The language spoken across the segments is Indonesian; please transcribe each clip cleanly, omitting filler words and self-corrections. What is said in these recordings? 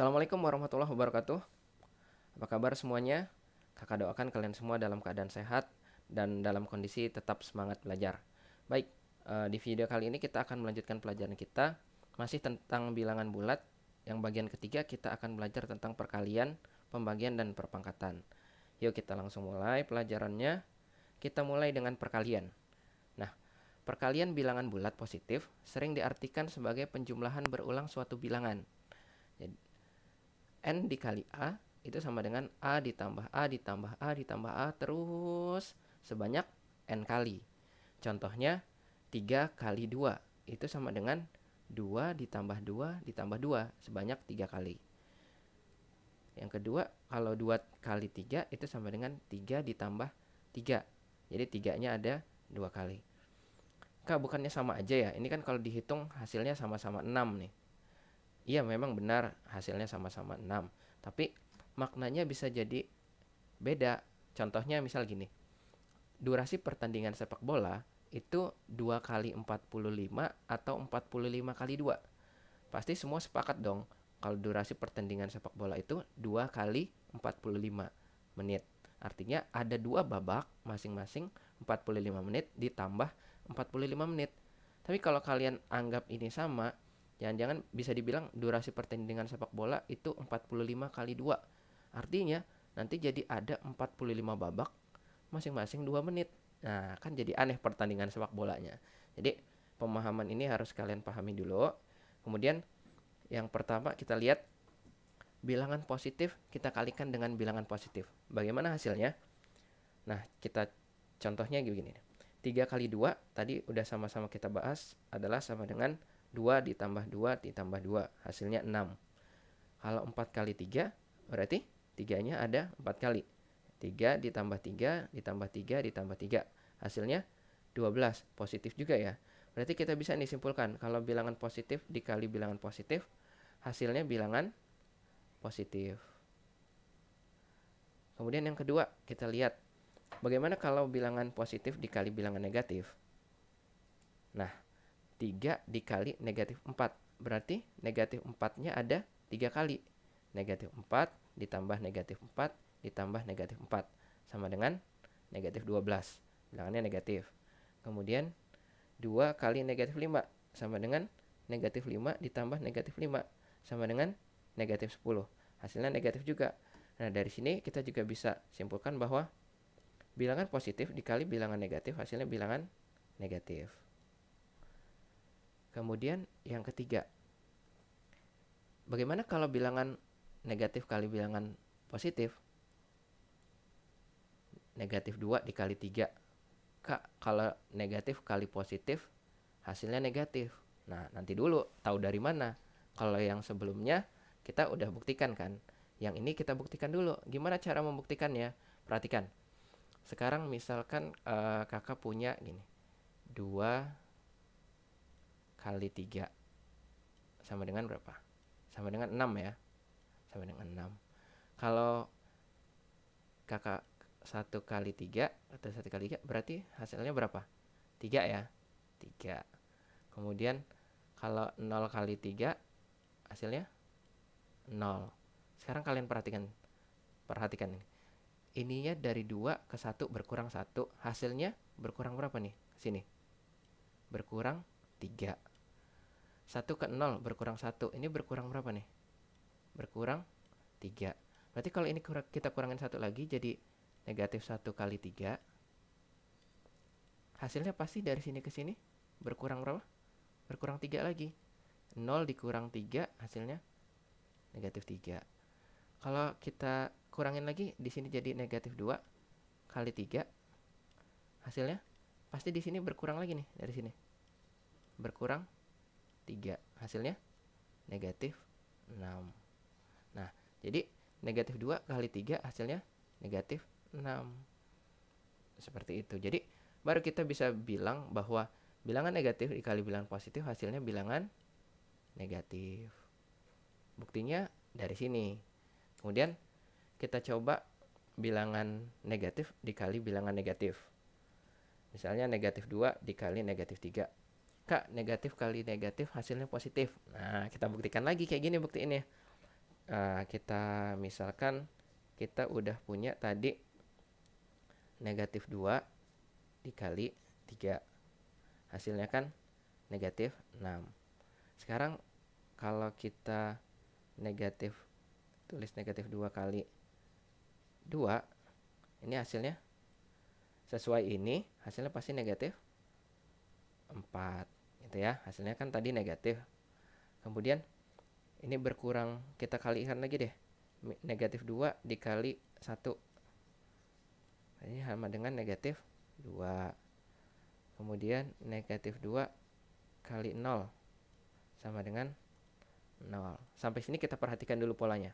Assalamualaikum warahmatullahi wabarakatuh. Apa kabar semuanya? Kakak doakan kalian semua dalam keadaan sehat dan dalam kondisi tetap semangat belajar. Baik, di video kali ini kita akan melanjutkan pelajaran kita masih tentang bilangan bulat. Yang bagian ketiga kita akan belajar tentang perkalian, pembagian, dan perpangkatan. Yuk kita langsung mulai pelajarannya. Kita mulai dengan perkalian. Nah, perkalian bilangan bulat positif sering diartikan sebagai penjumlahan berulang suatu bilangan. Jadi, N dikali A itu sama dengan A ditambah A ditambah A ditambah A terus sebanyak N kali. Contohnya 3 kali 2 itu sama dengan 2 ditambah 2 ditambah 2 sebanyak 3 kali. Yang kedua, kalau 2 kali 3 itu sama dengan 3 ditambah 3. Jadi 3-nya ada 2 kali. Kak, bukannya sama aja ya? Ini kan kalau dihitung hasilnya sama-sama 6 nih. Iya, memang benar hasilnya sama-sama 6. Tapi maknanya bisa jadi beda. Contohnya misal gini. Durasi pertandingan sepak bola itu 2 kali 45 atau 45 kali 2. Pasti semua sepakat dong kalau durasi pertandingan sepak bola itu 2 kali 45 menit. Artinya ada 2 babak masing-masing 45 menit ditambah 45 menit. Tapi kalau kalian anggap ini sama, jangan-jangan bisa dibilang durasi pertandingan sepak bola itu 45 kali 2. Artinya nanti jadi ada 45 babak masing-masing 2 menit. Nah, kan jadi aneh pertandingan sepak bolanya. Jadi, pemahaman ini harus kalian pahami dulu. Kemudian, yang pertama kita lihat bilangan positif kita kalikan dengan bilangan positif. Bagaimana hasilnya? Nah, kita contohnya begini. 3 kali 2 tadi udah sama-sama kita bahas adalah sama dengan 2 ditambah 2 ditambah 2. Hasilnya 6. Kalau 4 kali 3 berarti 3-nya ada 4 kali. 3 ditambah 3 ditambah 3 ditambah 3. Hasilnya 12. Positif juga ya. Berarti kita bisa nih simpulkan kalau bilangan positif dikali bilangan positif hasilnya bilangan positif. Kemudian yang kedua kita lihat bagaimana kalau bilangan positif dikali bilangan negatif. Nah, 3 dikali negatif 4. Berarti negatif 4-nya ada 3 kali. Negatif 4 ditambah negatif 4 ditambah negatif 4 sama dengan negatif 12. Bilangannya negatif. Kemudian 2 kali negatif 5 sama dengan negatif 5 ditambah negatif 5 sama dengan negatif 10. Hasilnya negatif juga. Nah, dari sini kita juga bisa simpulkan bahwa bilangan positif dikali bilangan negatif hasilnya bilangan negatif. Kemudian yang ketiga, bagaimana kalau bilangan negatif kali bilangan positif? Negatif 2 dikali 3. Kak, kalau negatif kali positif hasilnya negatif. Nah, nanti dulu tahu dari mana? Kalau yang sebelumnya kita udah buktikan kan. Yang ini kita buktikan dulu. Gimana cara membuktikannya? Perhatikan. Sekarang misalkan kakak punya gini. 2 kali 3 sama dengan berapa? Sama dengan 6 ya. Sama dengan 6. Kalau kakak 1 kali 3 atau 1 kali 3 berarti hasilnya berapa? 3 ya. 3. Kemudian kalau 0 kali 3 hasilnya 0. Sekarang kalian perhatikan nih. Ininya dari 2 ke 1 berkurang 1. Hasilnya berkurang berapa nih? Sini. Berkurang 3. 1 ke 0 berkurang 1. Ini berkurang berapa nih? Berkurang 3. Berarti kalau ini kita kurangin 1 lagi jadi negatif 1 kali 3. Hasilnya pasti dari sini ke sini berkurang berapa? Berkurang 3 lagi. 0 dikurang 3 hasilnya negatif 3. Kalau kita kurangin lagi di sini jadi negatif 2 kali 3. Hasilnya pasti di sini berkurang lagi nih dari sini. Berkurang 3. Hasilnya negatif 6. Nah, jadi negatif 2 kali 3 hasilnya negatif 6. Seperti itu. Jadi baru kita bisa bilang bahwa bilangan negatif dikali bilangan positif hasilnya bilangan negatif. Buktinya dari sini. Kemudian kita coba bilangan negatif dikali bilangan negatif. Misalnya negatif 2 dikali negatif 3. Kak, negatif kali negatif hasilnya positif. Nah, kita buktikan lagi kayak gini buktiinnya. Kita misalkan kita udah punya tadi negatif 2 dikali 3. Hasilnya kan negatif 6. Sekarang kalau kita tulis negatif 2 kali 2, ini hasilnya sesuai ini, hasilnya pasti negatif 4. Gitu ya, hasilnya kan tadi negatif. Kemudian ini berkurang, kita kalikan lagi deh. Negatif 2 dikali 1. Ini sama dengan negatif 2. Kemudian negatif 2 kali 0 sama dengan 0. Sampai sini kita perhatikan dulu polanya.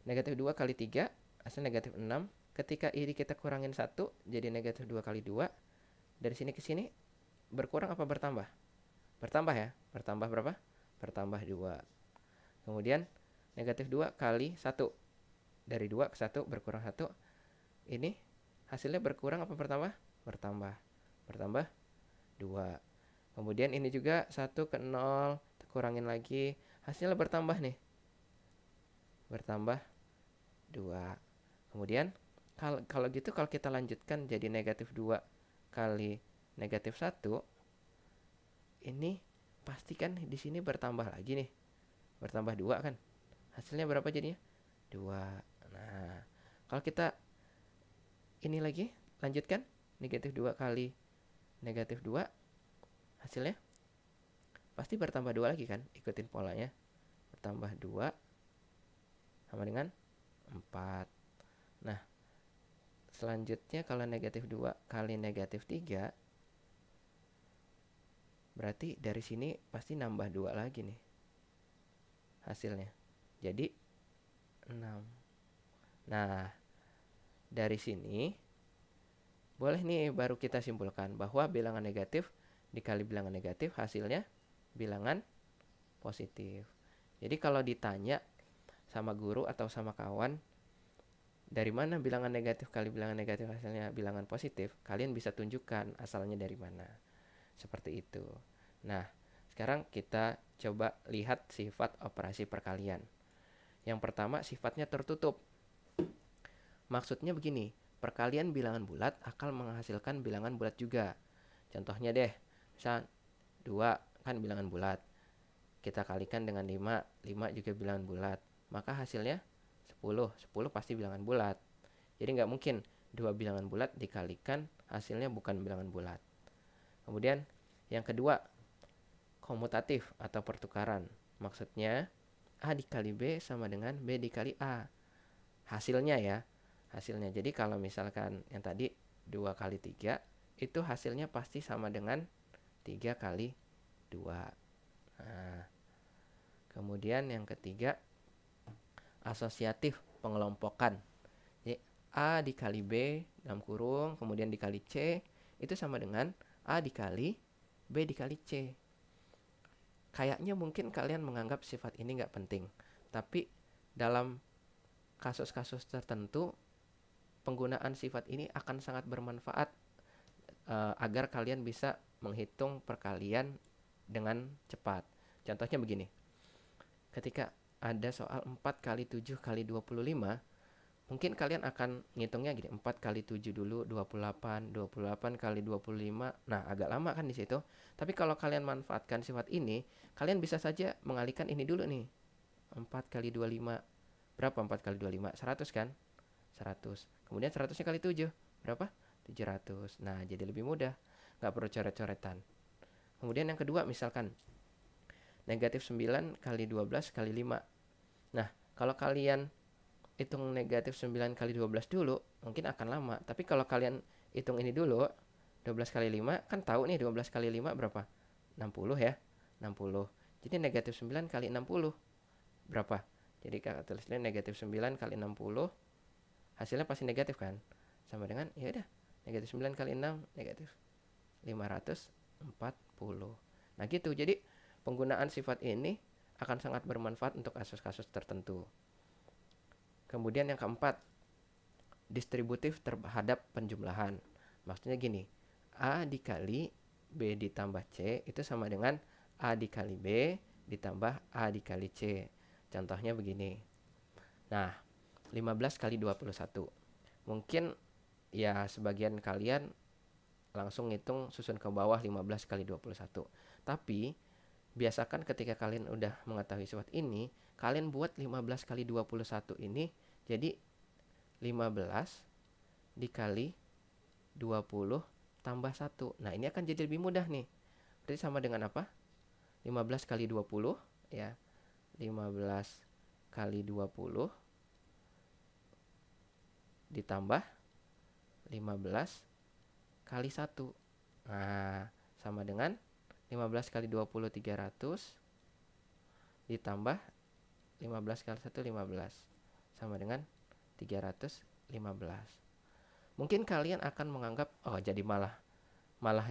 Negatif 2 kali 3 hasil negatif 6. Ketika ini kita kurangin 1 jadi negatif 2 kali 2. Dari sini ke sini berkurang apa bertambah? Bertambah ya. Bertambah berapa? Bertambah 2. Kemudian negatif 2 kali 1. Dari 2 ke 1 berkurang 1. Ini hasilnya berkurang apa bertambah? Bertambah. Bertambah 2. Kemudian ini juga 1 ke 0, kurangin lagi, hasilnya bertambah nih. Bertambah 2. Kemudian kalau gitu kalau kita lanjutkan jadi negatif 2 kali negatif 1, ini pasti kan di sini bertambah lagi nih. Bertambah 2 kan. Hasilnya berapa jadinya? 2. Nah, kalau kita ini lagi lanjutkan negatif 2 kali negatif 2, hasilnya pasti bertambah 2 lagi kan. Ikutin polanya. Bertambah 2 sama dengan 4. Nah, selanjutnya kalau negatif 2 kali negatif 3, berarti dari sini pasti nambah 2 lagi nih hasilnya. Jadi 6. Nah, dari sini boleh nih baru kita simpulkan bahwa bilangan negatif dikali bilangan negatif hasilnya bilangan positif. Jadi kalau ditanya sama guru atau sama kawan, dari mana bilangan negatif kali bilangan negatif hasilnya bilangan positif, kalian bisa tunjukkan asalnya dari mana. Seperti itu. Nah, sekarang kita coba lihat sifat operasi perkalian. Yang pertama, sifatnya tertutup. Maksudnya begini, perkalian bilangan bulat akan menghasilkan bilangan bulat juga. Contohnya deh, misal 2 kan bilangan bulat. Kita kalikan dengan 5, 5 juga bilangan bulat. Maka hasilnya 10, 10 pasti bilangan bulat. Jadi nggak mungkin 2 bilangan bulat dikalikan hasilnya bukan bilangan bulat. Kemudian yang kedua, komutatif atau pertukaran. Maksudnya A dikali B sama dengan B dikali A. Hasilnya ya. Hasilnya. Jadi kalau misalkan yang tadi 2 kali 3, itu hasilnya pasti sama dengan 3 kali 2. Nah, kemudian yang ketiga, asosiatif pengelompokan. Jadi A dikali B dalam kurung, kemudian dikali C, itu sama dengan A dikali B dikali C. Kayaknya mungkin kalian menganggap sifat ini nggak penting. Tapi dalam kasus-kasus tertentu, penggunaan sifat ini akan sangat bermanfaat agar kalian bisa menghitung perkalian dengan cepat. Contohnya begini. Ketika ada soal 4 kali 7 kali 25, mungkin kalian akan ngitungnya gini, 4 kali 7 dulu 28, 28 kali 25. Nah, agak lama kan di situ. Tapi kalau kalian manfaatkan sifat ini, kalian bisa saja mengalihkan ini dulu nih. 4 kali 25. Berapa 4 kali 25? 100 kan? 100. Kemudian 100-nya kali 7. Berapa? 700. Nah, jadi lebih mudah. Nggak perlu coret-coretan. Kemudian yang kedua, misalkan negatif 9 kali 12 kali 5. Nah, kalau kalian hitung negatif 9 kali 12 dulu, mungkin akan lama. Tapi kalau kalian hitung ini dulu, 12 kali 5, kan tahu nih 12 kali 5 berapa? 60 ya. 60. Jadi negatif 9 kali 60 berapa? Jadi kakak tulisnya negatif 9 kali 60, hasilnya pasti negatif kan? Sama dengan, ya udah, negatif 9 kali 6, negatif 540. Nah gitu, jadi penggunaan sifat ini akan sangat bermanfaat untuk kasus-kasus tertentu. Kemudian yang keempat, distributif terhadap penjumlahan. Maksudnya gini, A dikali B ditambah C itu sama dengan A dikali B ditambah A dikali C. Contohnya begini. Nah, 15 kali 21. Mungkin ya sebagian kalian langsung ngitung susun ke bawah 15 kali 21. Tapi biasakan ketika kalian udah mengetahui sifat ini, kalian buat 15 kali 21 ini jadi 15 dikali 20 tambah 1. Nah, ini akan jadi lebih mudah nih. Berarti sama dengan apa? 15 kali 20 ya. 15 kali 20 ditambah 15 kali 1. Nah, sama dengan 15 kali 20 300 ditambah 15 kali 1 15. Sama dengan 315. Mungkin kalian akan menganggap oh jadi malah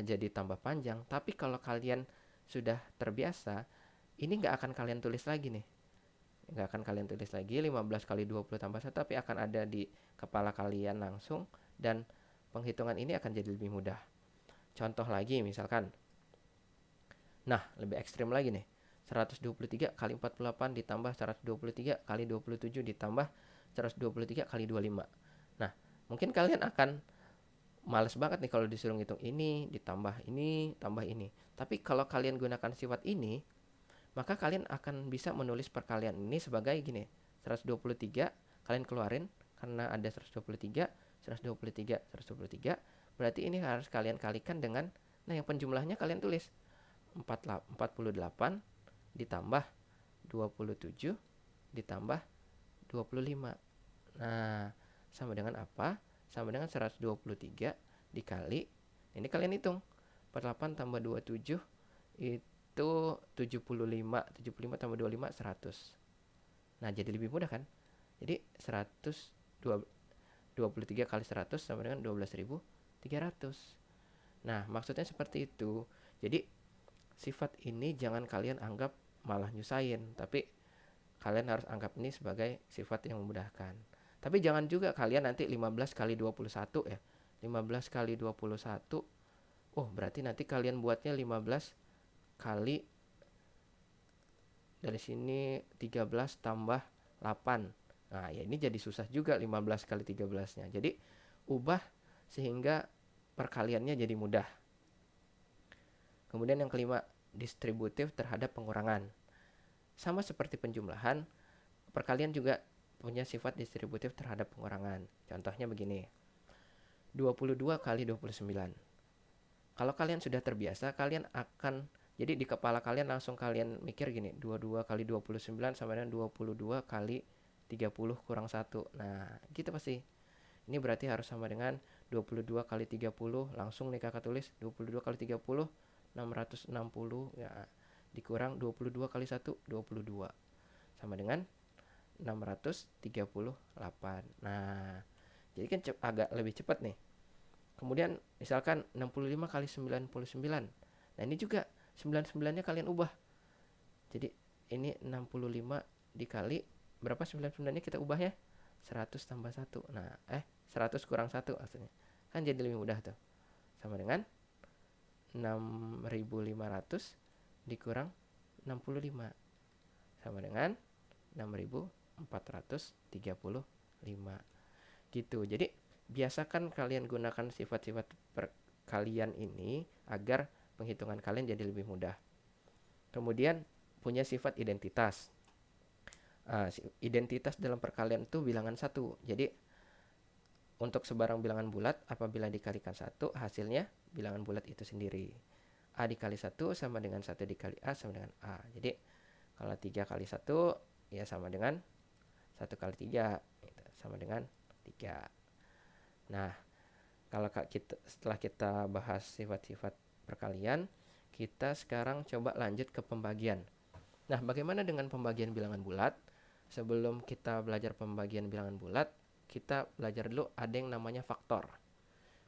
jadi tambah panjang. Tapi kalau kalian sudah terbiasa, ini nggak akan kalian tulis lagi nih. Nggak akan kalian tulis lagi 15 kali 20 tambah 1, tapi akan ada di kepala kalian langsung. Dan penghitungan ini akan jadi lebih mudah. Contoh lagi misalkan. Nah, lebih ekstrim lagi nih. 123 kali 48 ditambah 123 kali 27 ditambah 123 kali 25. Nah, mungkin kalian akan males banget nih kalau disuruh ngitung ini, ditambah ini, tambah ini. Tapi kalau kalian gunakan sifat ini, maka kalian akan bisa menulis perkalian ini sebagai gini. 123 kalian keluarin karena ada 123, 123, 123. Berarti ini harus kalian kalikan dengan, nah yang penjumlahnya kalian tulis 48 ditambah 27 ditambah 25. Nah, sama dengan apa? Sama dengan 123 dikali, ini kalian hitung 48 tambah 27 itu 75. 75 tambah 25 100. Nah, jadi lebih mudah kan? Jadi 123 kali 100 sama dengan 12.300. Nah, maksudnya seperti itu. Jadi sifat ini jangan kalian anggap malah nyusahin, tapi kalian harus anggap ini sebagai sifat yang memudahkan. Tapi jangan juga kalian nanti 15 kali 21 ya. 15 kali 21. Oh, berarti nanti kalian buatnya 15 kali dari sini 13 tambah 8. Nah, ya ini jadi susah juga 15 kali 13-nya. Jadi ubah sehingga perkaliannya jadi mudah. Kemudian yang kelima, distributif terhadap pengurangan. Sama seperti penjumlahan, perkalian juga punya sifat distributif terhadap pengurangan. Contohnya begini. 22 kali 29. Kalau kalian sudah terbiasa, kalian akan, jadi di kepala kalian langsung kalian mikir gini, 22 kali 29 sama dengan 22 kali 30 kurang 1. Nah, gitu pasti. Ini berarti harus sama dengan 22 kali 30, langsung nih kakak tulis 22 kali 30, 660 ya, dikurang 22 kali 1, 22. Sama dengan 638. Nah, jadi kan agak lebih cepat nih. Kemudian misalkan 65 kali 99. Nah, ini juga 99-nya kalian ubah. Jadi ini 65 dikali berapa 99-nya kita ubah ya? 100 tambah 1. Nah, 100 kurang 1 maksudnya. Kan jadi lebih mudah tuh. Sama dengan 6.500 dikurang 65. Sama dengan 6.435. Gitu. Jadi biasakan kalian gunakan sifat-sifat perkalian ini agar penghitungan kalian jadi lebih mudah. Kemudian punya sifat identitas. Identitas dalam perkalian itu bilangan 1. Jadi untuk sebarang bilangan bulat, apabila dikalikan 1, hasilnya bilangan bulat itu sendiri. A dikali 1 sama dengan 1 dikali A sama dengan A. Jadi kalau 3 kali 1 ya sama dengan 1 kali 3 gitu, sama dengan 3. Nah, kalau setelah kita bahas sifat-sifat perkalian, kita sekarang coba lanjut ke pembagian. Nah, bagaimana dengan pembagian bilangan bulat? Sebelum kita belajar pembagian bilangan bulat, kita belajar dulu ada yang namanya faktor.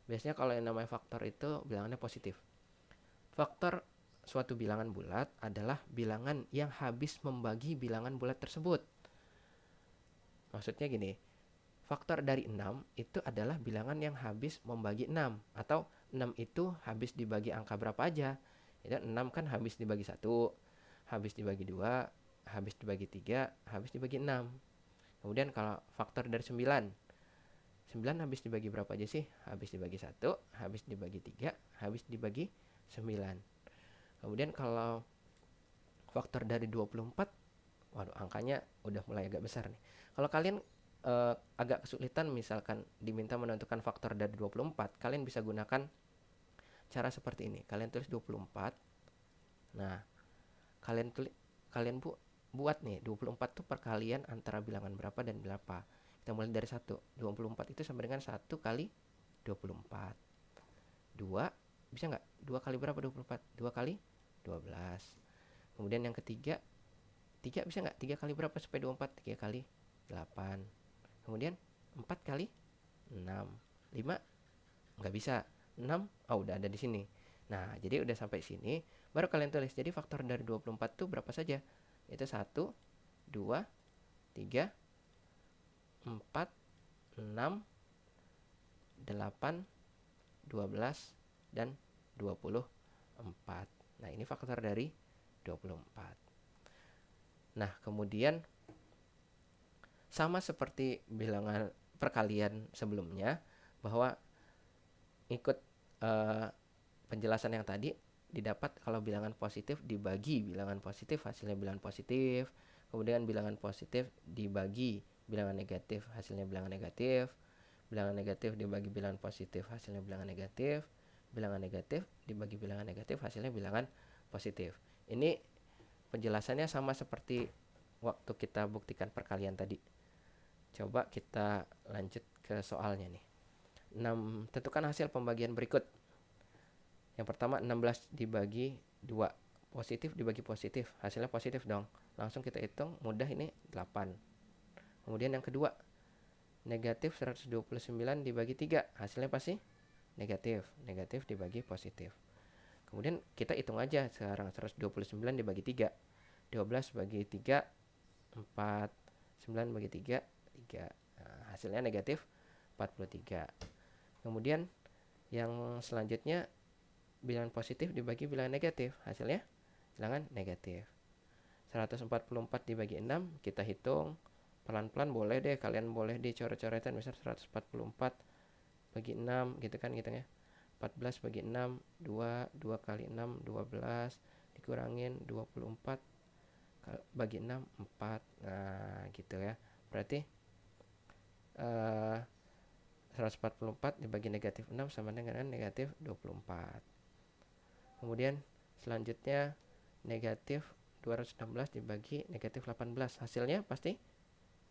Biasanya kalau yang namanya faktor itu bilangannya positif. Faktor suatu bilangan bulat adalah bilangan yang habis membagi bilangan bulat tersebut. Maksudnya gini, faktor dari 6 itu adalah bilangan yang habis membagi 6. Atau 6 itu habis dibagi angka berapa aja. Jadi 6 kan habis dibagi 1, habis dibagi 2, habis dibagi 3, habis dibagi 6. Kemudian kalau faktor dari 9 habis dibagi berapa aja sih? Habis dibagi 1, habis dibagi 3, habis dibagi 9. Kemudian kalau faktor dari 24, waduh angkanya udah mulai agak besar nih. Kalau kalian agak kesulitan misalkan diminta menentukan faktor dari 24, kalian bisa gunakan cara seperti ini. Kalian tulis 24. Nah, kalian buat nih 24 tuh perkalian antara bilangan berapa dan berapa. Kita mulai dari 1. 24 itu sama dengan 1 kali 24. 2, bisa nggak? 2 kali berapa 24? 2 kali 12. Kemudian yang ketiga, 3 bisa nggak? 3 kali berapa supaya 24? 3 kali 8. Kemudian 4 kali 6. 5 nggak bisa. 6, oh udah ada di sini. Nah, jadi udah sampai sini, baru kalian tulis. Jadi faktor dari 24 itu berapa saja? Itu 1, 2, 3, 4, 6, 8, 12, dan 24. Nah, ini faktor dari 24. Nah, kemudian sama seperti bilangan perkalian sebelumnya, bahwa ikut penjelasan yang tadi, didapat kalau bilangan positif dibagi bilangan positif hasilnya bilangan positif, kemudian bilangan positif dibagi bilangan negatif hasilnya bilangan negatif, bilangan negatif dibagi bilangan positif hasilnya bilangan negatif, bilangan negatif dibagi bilangan negatif hasilnya bilangan positif. Ini penjelasannya sama seperti waktu kita buktikan perkalian tadi. Coba kita lanjut ke soalnya nih. 6, tentukan hasil pembagian berikut. Yang pertama 16 dibagi 2, positif dibagi positif, hasilnya positif dong. Langsung kita hitung, mudah ini 8. Kemudian yang kedua, negatif 129 dibagi 3, hasilnya pasti negatif. Negatif dibagi positif. Kemudian kita hitung aja sekarang, 129 dibagi 3, 12 bagi 3, 4, 9 bagi 3, 3. Nah, hasilnya negatif 43. Kemudian yang selanjutnya, bilangan positif dibagi bilangan negatif, hasilnya bilangan negatif. 144 dibagi 6, kita hitung pelan-pelan, boleh deh, kalian boleh dicoret-coretan. Misal 144 bagi 6 gitu kan hitungnya. 14 bagi 6, 2, 2 kali 6, 12, dikurangin 24 bagi 6, 4. Nah, gitu ya. Berarti 144 dibagi negatif 6 sama dengan negatif 24. Kemudian selanjutnya negatif 216 dibagi negatif 18, hasilnya pasti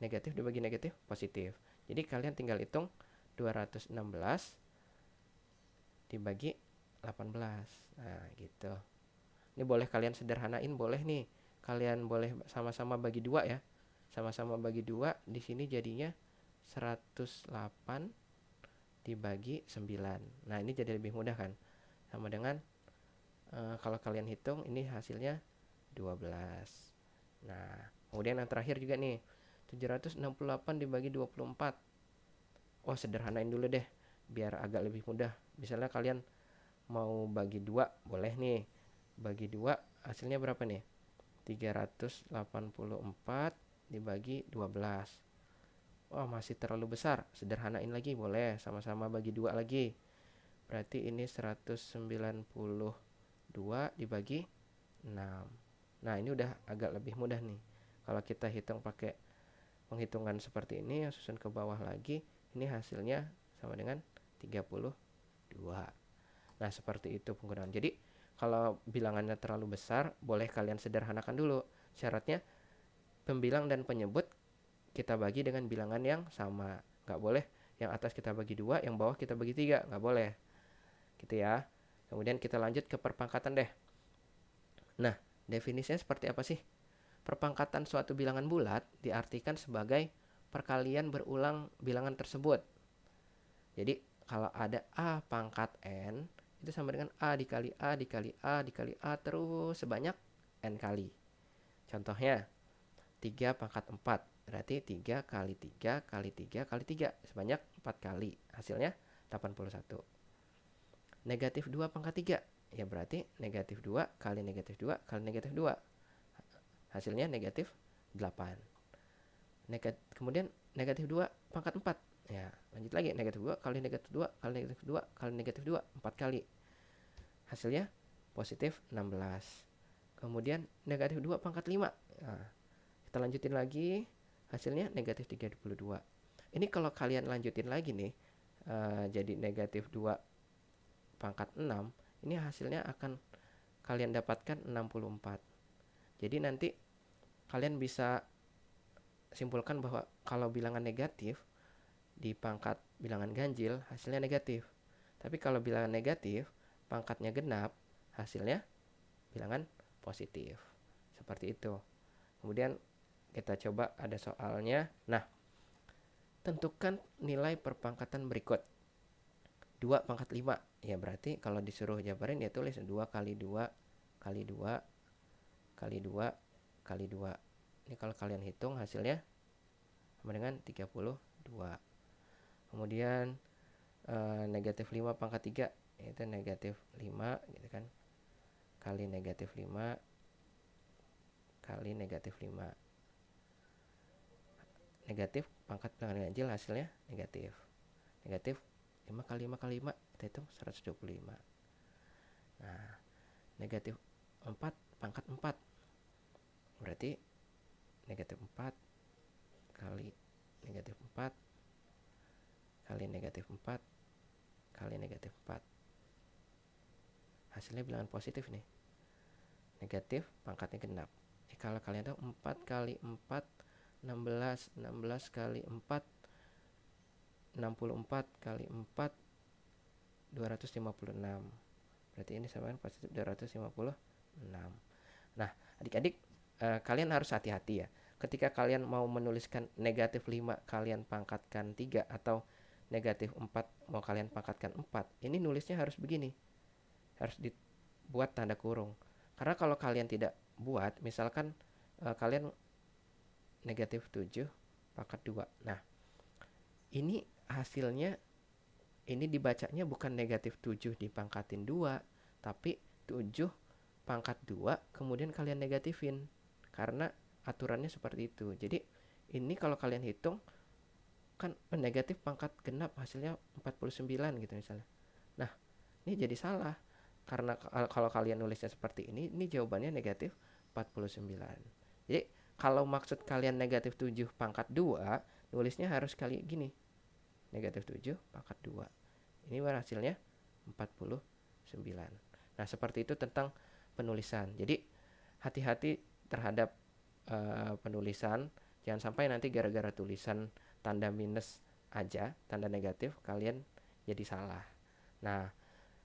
negatif dibagi negatif positif. Jadi kalian tinggal hitung 216 dibagi 18. Nah, gitu. Ini boleh kalian sederhanain, boleh nih. Kalian boleh sama-sama bagi 2 ya. Sama-sama bagi 2, di sini jadinya 108 dibagi 9. Nah, ini jadi lebih mudah kan? Sama dengan kalau kalian hitung ini hasilnya 12. Nah, kemudian yang terakhir juga nih, 768 dibagi 24. Oh, sederhanain dulu deh biar agak lebih mudah. Misalnya kalian mau bagi 2, boleh nih. Bagi 2 hasilnya berapa nih? 384 dibagi 12. Wah, masih terlalu besar. Sederhanain lagi boleh, sama-sama bagi 2 lagi. Berarti ini 192 dibagi 6. Nah, ini udah agak lebih mudah nih. Kalau kita hitung pakai penghitungan seperti ini, susun ke bawah lagi, ini hasilnya sama dengan 32. Nah, seperti itu penggunaan. Jadi, kalau bilangannya terlalu besar, boleh kalian sederhanakan dulu. Syaratnya, pembilang dan penyebut kita bagi dengan bilangan yang sama. Nggak boleh yang atas kita bagi 2, yang bawah kita bagi 3. Nggak boleh. Gitu ya. Kemudian kita lanjut ke perpangkatan deh. Nah, definisinya seperti apa sih? Perpangkatan suatu bilangan bulat diartikan sebagai perkalian berulang bilangan tersebut. Jadi, kalau ada A pangkat N, itu sama dengan A dikali A dikali A dikali A terus sebanyak N kali. Contohnya, 3 pangkat 4. Berarti 3 kali 3 kali 3 kali 3 sebanyak 4 kali. Hasilnya 81. Negatif 2 pangkat 3. Ya berarti negatif 2 kali negatif 2 kali negatif 2. hasilnya negatif 8. Kemudian negatif 2 pangkat 4. Ya, lanjut lagi, negatif 2 kali negatif 2 kali negatif 2 kali negatif 2, 4 kali. Hasilnya positif 16. Kemudian negatif 2 pangkat 5. Nah, kita lanjutin lagi, hasilnya negatif 32. Ini kalau kalian lanjutin lagi nih, jadi negatif 2 pangkat 6, ini hasilnya akan kalian dapatkan 64. Jadi nanti kalian bisa simpulkan bahwa kalau bilangan negatif di pangkat bilangan ganjil hasilnya negatif. Tapi kalau bilangan negatif pangkatnya genap hasilnya bilangan positif. Seperti itu. Kemudian kita coba ada soalnya. Nah, tentukan nilai perpangkatan berikut. 2 pangkat 5. Ya berarti kalau disuruh jabarin ya tulis 2 kali 2 kali 2 kali 2 kali 2. Ini kalau kalian hitung hasilnya sama dengan 32. Kemudian negatif 5 pangkat 3 yaitu negatif 5 gitu kan, kali negatif 5 kali negatif 5. Negatif pangkat bilangan ganjil hasilnya negatif. Negatif 5 kali 5 kali 5 kita hitung 125. Nah, negatif 4 pangkat 4 berarti negatif 4 kali negatif 4 kali negatif 4 kali negatif 4. Hasilnya bilangan positif nih. Negatif pangkatnya genap. Kalau kalian tahu 4 kali 4 16, 16 kali 4 64 kali 4 256. Berarti ini sama dengan positif 256. Nah, adik-adik, kalian harus hati-hati ya. Ketika kalian mau menuliskan negatif 5 kalian pangkatkan 3 atau negatif 4 mau kalian pangkatkan 4, ini nulisnya harus begini. Harus dibuat tanda kurung. Karena kalau kalian tidak buat, misalkan kalian negatif 7 pangkat 2. Nah, ini hasilnya, ini dibacanya bukan negatif 7 dipangkatin 2, tapi 7 pangkat 2 kemudian kalian negatifin. Karena aturannya seperti itu. Jadi ini kalau kalian hitung kan negatif pangkat genap hasilnya 49 gitu misalnya. Nah, ini jadi salah. Karena kalau kalian nulisnya seperti ini jawabannya negatif 49. Jadi kalau maksud kalian negatif 7 pangkat 2, nulisnya harus kali gini. Negatif 7 pangkat 2. Ini hasilnya 49. Nah, seperti itu tentang penulisan. Jadi hati-hati terhadap penulisan. Jangan sampai nanti gara-gara tulisan tanda minus aja, tanda negatif, kalian jadi salah. Nah,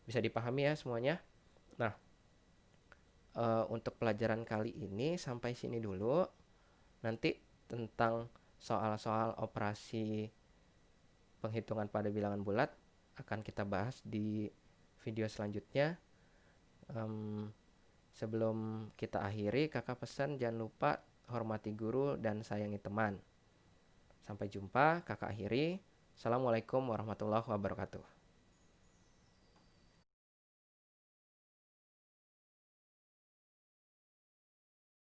bisa dipahami ya semuanya. Nah, untuk pelajaran kali ini sampai sini dulu. Nanti tentang soal-soal operasi penghitungan pada bilangan bulat akan kita bahas di video selanjutnya. Sebelum kita akhiri, kakak pesan jangan lupa hormati guru dan sayangi teman. Sampai jumpa, kakak akhiri. Assalamualaikum warahmatullahi wabarakatuh.